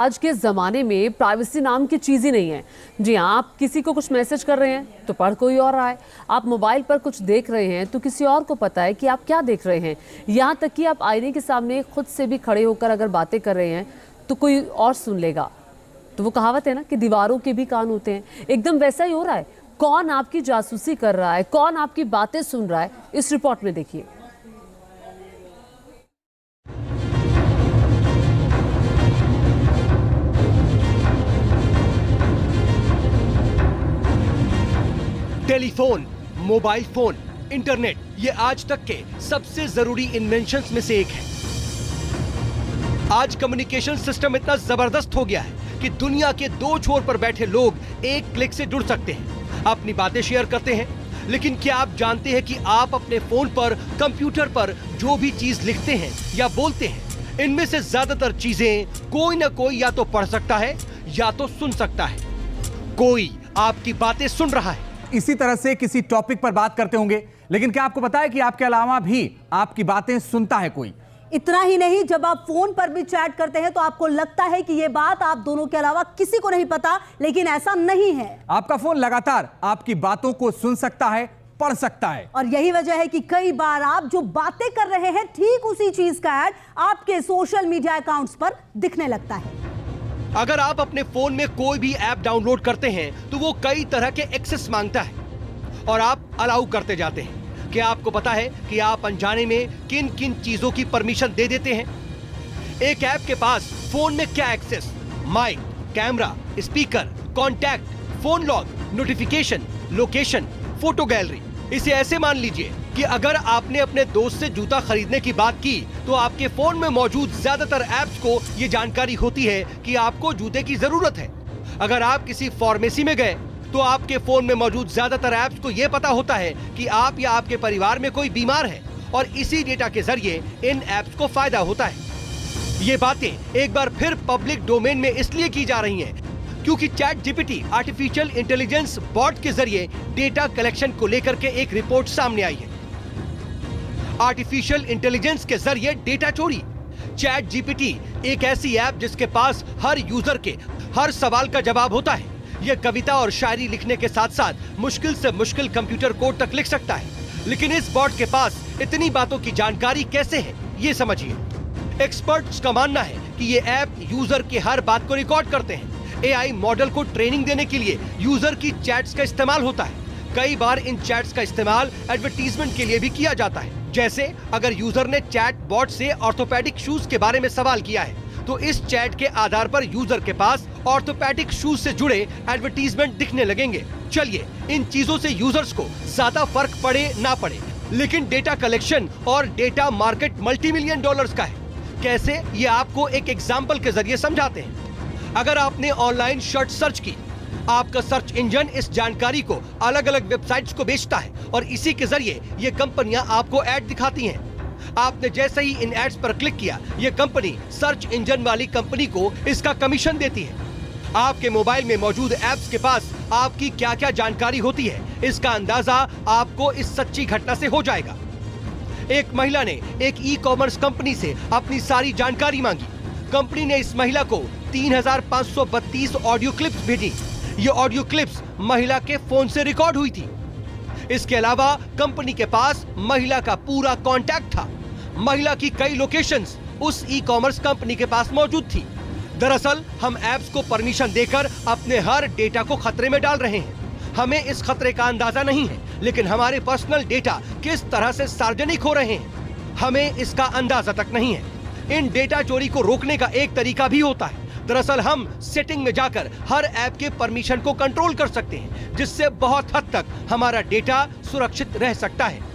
आज के ज़माने में प्राइवेसी नाम की चीज़ ही नहीं है। जी हाँ, आप किसी को कुछ मैसेज कर रहे हैं तो पढ़ कोई और रहा है, आप मोबाइल पर कुछ देख रहे हैं तो किसी और को पता है कि आप क्या देख रहे हैं। यहाँ तक कि आप आईने के सामने खुद से भी खड़े होकर अगर बातें कर रहे हैं तो कोई और सुन लेगा। तो वो कहावत है ना कि दीवारों के भी कान होते हैं, एकदम वैसा ही हो रहा है। कौन आपकी जासूसी कर रहा है, कौन आपकी बातें सुन रहा है, इस रिपोर्ट में देखिए। टेलीफोन, मोबाइल फोन, इंटरनेट, ये आज तक के सबसे जरूरी इन्वेंशंस में से एक है। आज कम्युनिकेशन सिस्टम इतना जबरदस्त हो गया है कि दुनिया के दो छोर पर बैठे लोग एक क्लिक से जुड़ सकते हैं, अपनी बातें शेयर करते हैं। लेकिन क्या आप जानते हैं कि आप अपने फोन पर, कंप्यूटर पर जो भी चीज लिखते हैं या बोलते हैं, इनमें से ज्यादातर चीजें कोई ना कोई या तो पढ़ सकता है या तो सुन सकता है। कोई आपकी बातें सुन रहा है। इसी तरह से किसी टॉपिक पर बात करते होंगे, लेकिन क्या आपको पता है कि आपके अलावा भी आपकी बातें सुनता है कोई? इतना ही नहीं, जब आप फोन पर भी चैट करते हैं तो आपको लगता है कि यह बात आप दोनों के अलावा किसी को नहीं पता, लेकिन ऐसा नहीं है। आपका फोन लगातार आपकी बातों को सुन सकता है, पढ़ सकता है। और यही वजह है कि कई बार आप जो बातें कर रहे हैं ठीक उसी चीज का ऐड आपके सोशल मीडिया अकाउंट्स पर दिखने लगता है। अगर आप अपने फोन में कोई भी ऐप डाउनलोड करते हैं तो वो कई तरह के एक्सेस मांगता है और आप अलाउ करते जाते हैं। क्या आपको पता है कि आप अनजाने में किन किन चीजों की परमिशन दे देते हैं? एक ऐप के पास फोन में क्या access, mic, camera, speaker, contact, phone log, notification, location, photo gallery. इसे ऐसे मान लीजिए कि अगर आपने अपने दोस्त से जूता खरीदने की बात की तो आपके फोन में मौजूद ज्यादातर ऐप्स को ये जानकारी होती है कि आपको जूते की जरूरत है। अगर आप किसी फार्मेसी में गए तो आपके फोन में मौजूद ज्यादातर ऐप्स को यह पता होता है कि आप या आपके परिवार में कोई बीमार है और इसी डेटा के जरिए इन ऐप्स को फायदा होता है। ये बातें एक बार फिर पब्लिक डोमेन में इसलिए की जा रही हैं क्योंकि ChatGPT artificial intelligence bot के जरिए डेटा कलेक्शन को लेकर के एक रिपोर्ट सामने आई है। आर्टिफिशियल इंटेलिजेंस के जरिए डेटा चोरी। चैट जीपीटी एक ऐसी ऐप जिसके पास हर यूजर के हर सवाल का जवाब होता है। यह कविता और शायरी लिखने के साथ साथ मुश्किल से मुश्किल कंप्यूटर कोड तक लिख सकता है। लेकिन इस बॉट के पास इतनी बातों की जानकारी कैसे है, ये समझिए। एक्सपर्ट्स का मानना है कि ये ऐप यूजर की हर बात को रिकॉर्ड करते हैं। एआई मॉडल को ट्रेनिंग देने के लिए यूजर की चैट्स का इस्तेमाल होता है। कई बार इन चैट्स का इस्तेमाल एडवर्टीजमेंट के लिए भी किया जाता है। जैसे अगर यूजर ने चैट बॉट से ऑर्थोपेडिक शूज के बारे में सवाल किया है तो इस चैट के आधार पर यूजर के पास ऑर्थोपेडिक शूज से जुड़े एडवर्टीजमेंट दिखने लगेंगे। चलिए, इन चीजों से यूजर्स को ज्यादा फर्क पड़े ना पड़े, लेकिन डेटा कलेक्शन और डेटा मार्केट $multi-million का है। कैसे, ये आपको एक एग्जाम्पल के जरिए समझाते हैं। अगर आपने ऑनलाइन शर्ट सर्च की, आपका सर्च इंजन इस जानकारी को अलग अलग वेबसाइट्स को बेचता है और इसी के जरिए ये कंपनियां आपको ऐड दिखाती हैं। आपने जैसे ही इन एड्स पर क्लिक किया, ये कंपनी सर्च इंजन वाली कंपनी को इसका कमीशन देती है। आपके मोबाइल में मौजूद ऐप्स के पास आपकी क्या क्या जानकारी होती है, इसका अंदाजा आपको इस सच्ची घटना से हो जाएगा। एक महिला ने एक ई कॉमर्स कंपनी से अपनी सारी जानकारी मांगी। कंपनी ने इस महिला को 3532 ऑडियो क्लिप्स भेजी। ये ऑडियो क्लिप्स महिला के फोन से रिकॉर्ड हुई थी। इसके अलावा कंपनी के पास महिला का पूरा कांटेक्ट था। महिला की कई लोकेशंस उस ई कॉमर्स कंपनी के पास मौजूद थी। दरअसल हम ऐप्स को परमिशन देकर अपने हर डेटा को खतरे में डाल रहे हैं। हमें इस खतरे का अंदाजा नहीं है, लेकिन हमारे पर्सनल डेटा किस तरह से सार्वजनिक हो रहे हैं, हमें इसका अंदाजा तक नहीं है। इन डेटा चोरी को रोकने का एक तरीका भी होता है। दरअसल हम सेटिंग में जाकर हर ऐप के परमिशन को कंट्रोल कर सकते हैं, जिससे बहुत हद तक हमारा डेटा सुरक्षित रह सकता है।